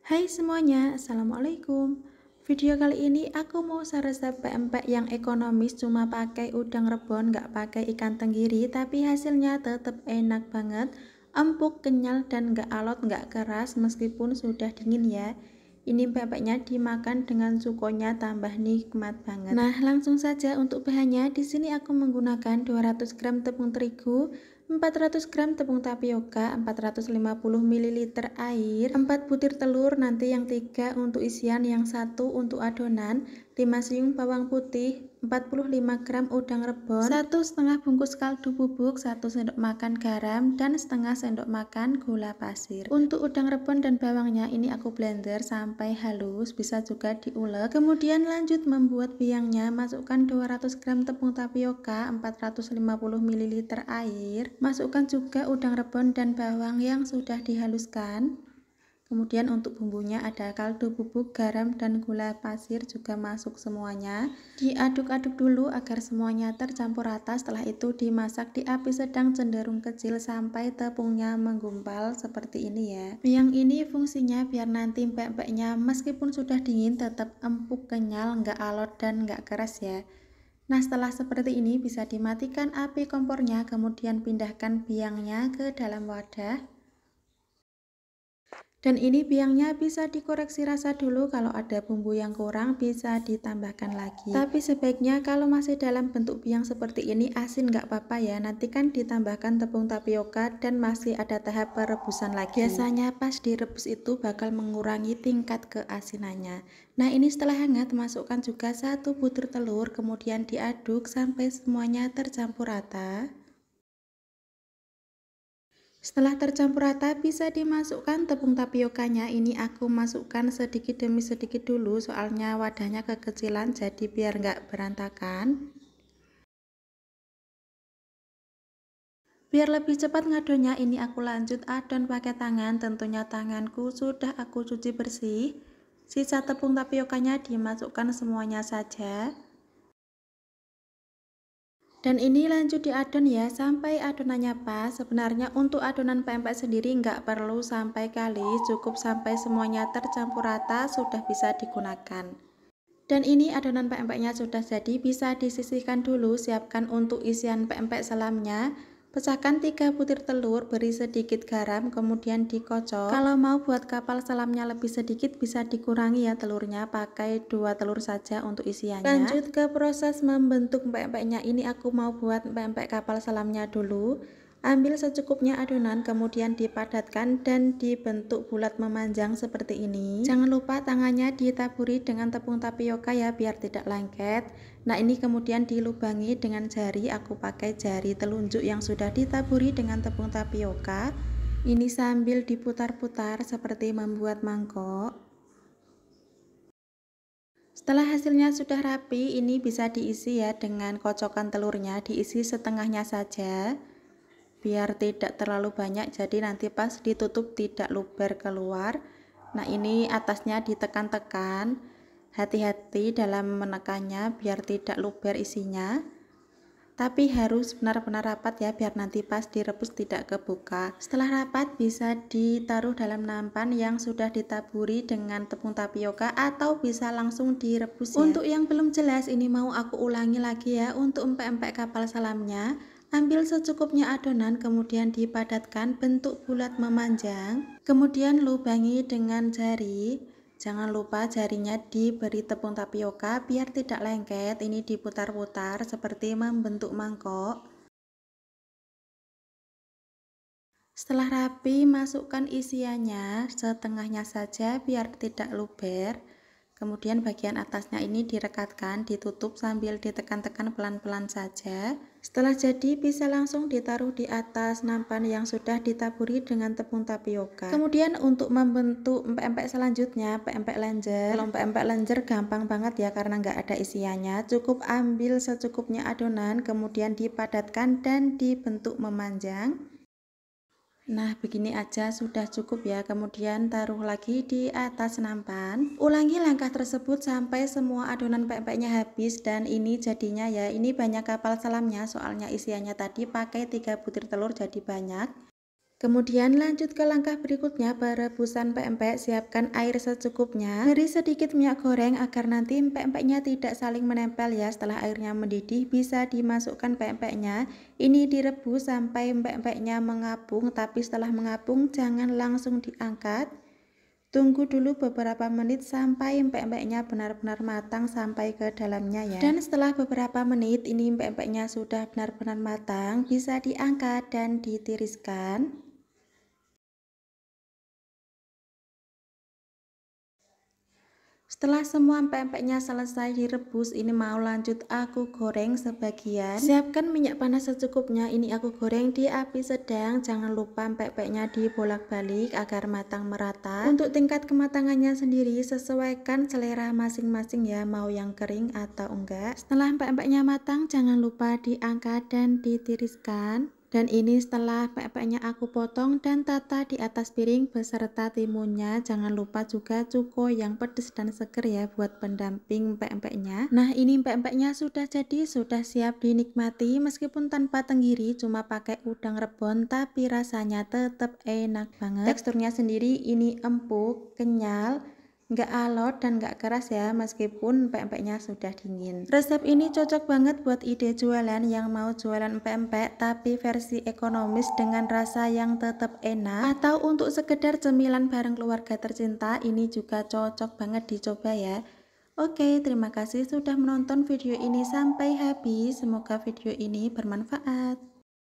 Hai semuanya, Assalamualaikum. Video kali ini aku mau share resep pempek yang ekonomis, cuma pakai udang rebon, nggak pakai ikan tenggiri, tapi hasilnya tetap enak banget, empuk, kenyal, dan nggak alot, nggak keras meskipun sudah dingin ya. Ini pempeknya dimakan dengan cukonya tambah nikmat banget. Nah, langsung saja untuk bahannya. Di sini aku menggunakan 200 gram tepung terigu, 400 gram tepung tapioka, 450 ml air, 4 butir telur, nanti yang 3 untuk isian, yang 1 untuk adonan, 5 siung bawang putih, 45 gram udang rebon, 1,5 bungkus kaldu bubuk, 1 sendok makan garam, dan setengah sendok makan gula pasir. Untuk udang rebon dan bawangnya ini aku blender sampai halus, bisa juga diulek. Kemudian lanjut membuat biangnya. Masukkan 200 gram tepung tapioka, 450 ml air, masukkan juga udang rebon dan bawang yang sudah dihaluskan. Kemudian untuk bumbunya ada kaldu bubuk, garam, dan gula pasir juga masuk semuanya. Diaduk-aduk dulu agar semuanya tercampur rata. Setelah itu dimasak di api sedang cenderung kecil sampai tepungnya menggumpal seperti ini ya. Yang ini fungsinya biar nanti pempeknya meskipun sudah dingin tetap empuk, kenyal, nggak alot dan nggak keras ya. Nah, setelah seperti ini bisa dimatikan api kompornya, kemudian pindahkan biangnya ke dalam wadah. Dan ini biangnya bisa dikoreksi rasa dulu, kalau ada bumbu yang kurang bisa ditambahkan lagi. Tapi sebaiknya kalau masih dalam bentuk biang seperti ini asin nggak apa-apa ya, nanti kan ditambahkan tepung tapioka dan masih ada tahap perebusan lagi. Biasanya pas direbus itu bakal mengurangi tingkat keasinannya. Nah, ini setelah hangat masukkan juga 1 butir telur, kemudian diaduk sampai semuanya tercampur rata. Setelah tercampur rata bisa dimasukkan tepung tapiokanya. Ini aku masukkan sedikit demi sedikit dulu, soalnya wadahnya kekecilan jadi biar nggak berantakan. Biar lebih cepat ngadonnya ini aku lanjut adon pakai tangan. Tentunya tanganku sudah aku cuci bersih. Sisa tepung tapiokanya dimasukkan semuanya saja. Dan ini lanjut diadon ya sampai adonannya pas. Sebenarnya untuk adonan pempek sendiri nggak perlu sampai kalis, cukup sampai semuanya tercampur rata sudah bisa digunakan. Dan ini adonan pempeknya sudah jadi, bisa disisihkan dulu. Siapkan untuk isian pempek selamnya. Pecahkan 3 butir telur, beri sedikit garam, kemudian dikocok. Kalau mau buat kapal selamnya lebih sedikit bisa dikurangi ya telurnya, pakai 2 telur saja untuk isiannya. Lanjut ke proses membentuk pempeknya. Ini aku mau buat pempek kapal selamnya dulu. Ambil secukupnya adonan, kemudian dipadatkan dan dibentuk bulat memanjang seperti ini. Jangan lupa tangannya ditaburi dengan tepung tapioka ya, biar tidak lengket. Nah, ini kemudian dilubangi dengan jari. Aku pakai jari telunjuk yang sudah ditaburi dengan tepung tapioka. Ini sambil diputar-putar seperti membuat mangkok. Setelah hasilnya sudah rapi, ini bisa diisi ya dengan kocokan telurnya, diisi setengahnya saja. Biar tidak terlalu banyak, jadi nanti pas ditutup tidak luber keluar. Nah, ini atasnya ditekan-tekan, hati-hati dalam menekannya biar tidak luber isinya, tapi harus benar-benar rapat ya, biar nanti pas direbus tidak kebuka. Setelah rapat bisa ditaruh dalam nampan yang sudah ditaburi dengan tepung tapioka, atau bisa langsung direbus ya. Untuk yang belum jelas ini mau aku ulangi lagi ya. Untuk empek-empek kapal selamnya, ambil secukupnya adonan, kemudian dipadatkan bentuk bulat memanjang, kemudian lubangi dengan jari. Jangan lupa jarinya diberi tepung tapioka biar tidak lengket. Ini diputar-putar seperti membentuk mangkok. Setelah rapi, masukkan isiannya setengahnya saja biar tidak luber. Kemudian bagian atasnya ini direkatkan, ditutup sambil ditekan-tekan pelan-pelan saja. Setelah jadi bisa langsung ditaruh di atas nampan yang sudah ditaburi dengan tepung tapioka. Kemudian untuk membentuk empek-empek selanjutnya, pempek lenjer. Kalau pempek lenjer gampang banget ya, karena nggak ada isiannya. Cukup ambil secukupnya adonan, kemudian dipadatkan dan dibentuk memanjang. Nah, begini aja sudah cukup ya. Kemudian taruh lagi di atas nampan. Ulangi langkah tersebut sampai semua adonan pempeknya habis. Dan ini jadinya ya, ini banyak kapal selamnya, soalnya isiannya tadi pakai 3 butir telur jadi banyak. Kemudian lanjut ke langkah berikutnya, perebusan pempek. Siapkan air secukupnya. Beri sedikit minyak goreng agar nanti pempeknya tidak saling menempel ya. Setelah airnya mendidih bisa dimasukkan pempeknya. Ini direbus sampai pempeknya mengapung, tapi setelah mengapung jangan langsung diangkat. Tunggu dulu beberapa menit sampai pempeknya benar-benar matang sampai ke dalamnya ya. Dan setelah beberapa menit ini pempeknya sudah benar-benar matang, bisa diangkat dan ditiriskan. Setelah semua pempeknya selesai direbus, ini mau lanjut aku goreng sebagian. Siapkan minyak panas secukupnya. Ini aku goreng di api sedang. Jangan lupa pempeknya dibolak-balik agar matang merata. Untuk tingkat kematangannya sendiri sesuaikan selera masing-masing ya, mau yang kering atau enggak. Setelah pempeknya matang, jangan lupa diangkat dan ditiriskan. Dan ini setelah pempeknya aku potong dan tata di atas piring beserta timunnya. Jangan lupa juga cuko yang pedas dan seger ya buat pendamping pempeknya. Nah, ini pempeknya sudah jadi, sudah siap dinikmati. Meskipun tanpa tenggiri, cuma pakai udang rebon, tapi rasanya tetap enak banget. Teksturnya sendiri ini empuk, kenyal, nggak alot dan nggak keras ya, meskipun pempeknya sudah dingin. Resep ini cocok banget buat ide jualan yang mau jualan pempek tapi versi ekonomis dengan rasa yang tetap enak, atau untuk sekedar cemilan bareng keluarga tercinta. Ini juga cocok banget dicoba ya. Oke, terima kasih sudah menonton video ini sampai habis. Semoga video ini bermanfaat.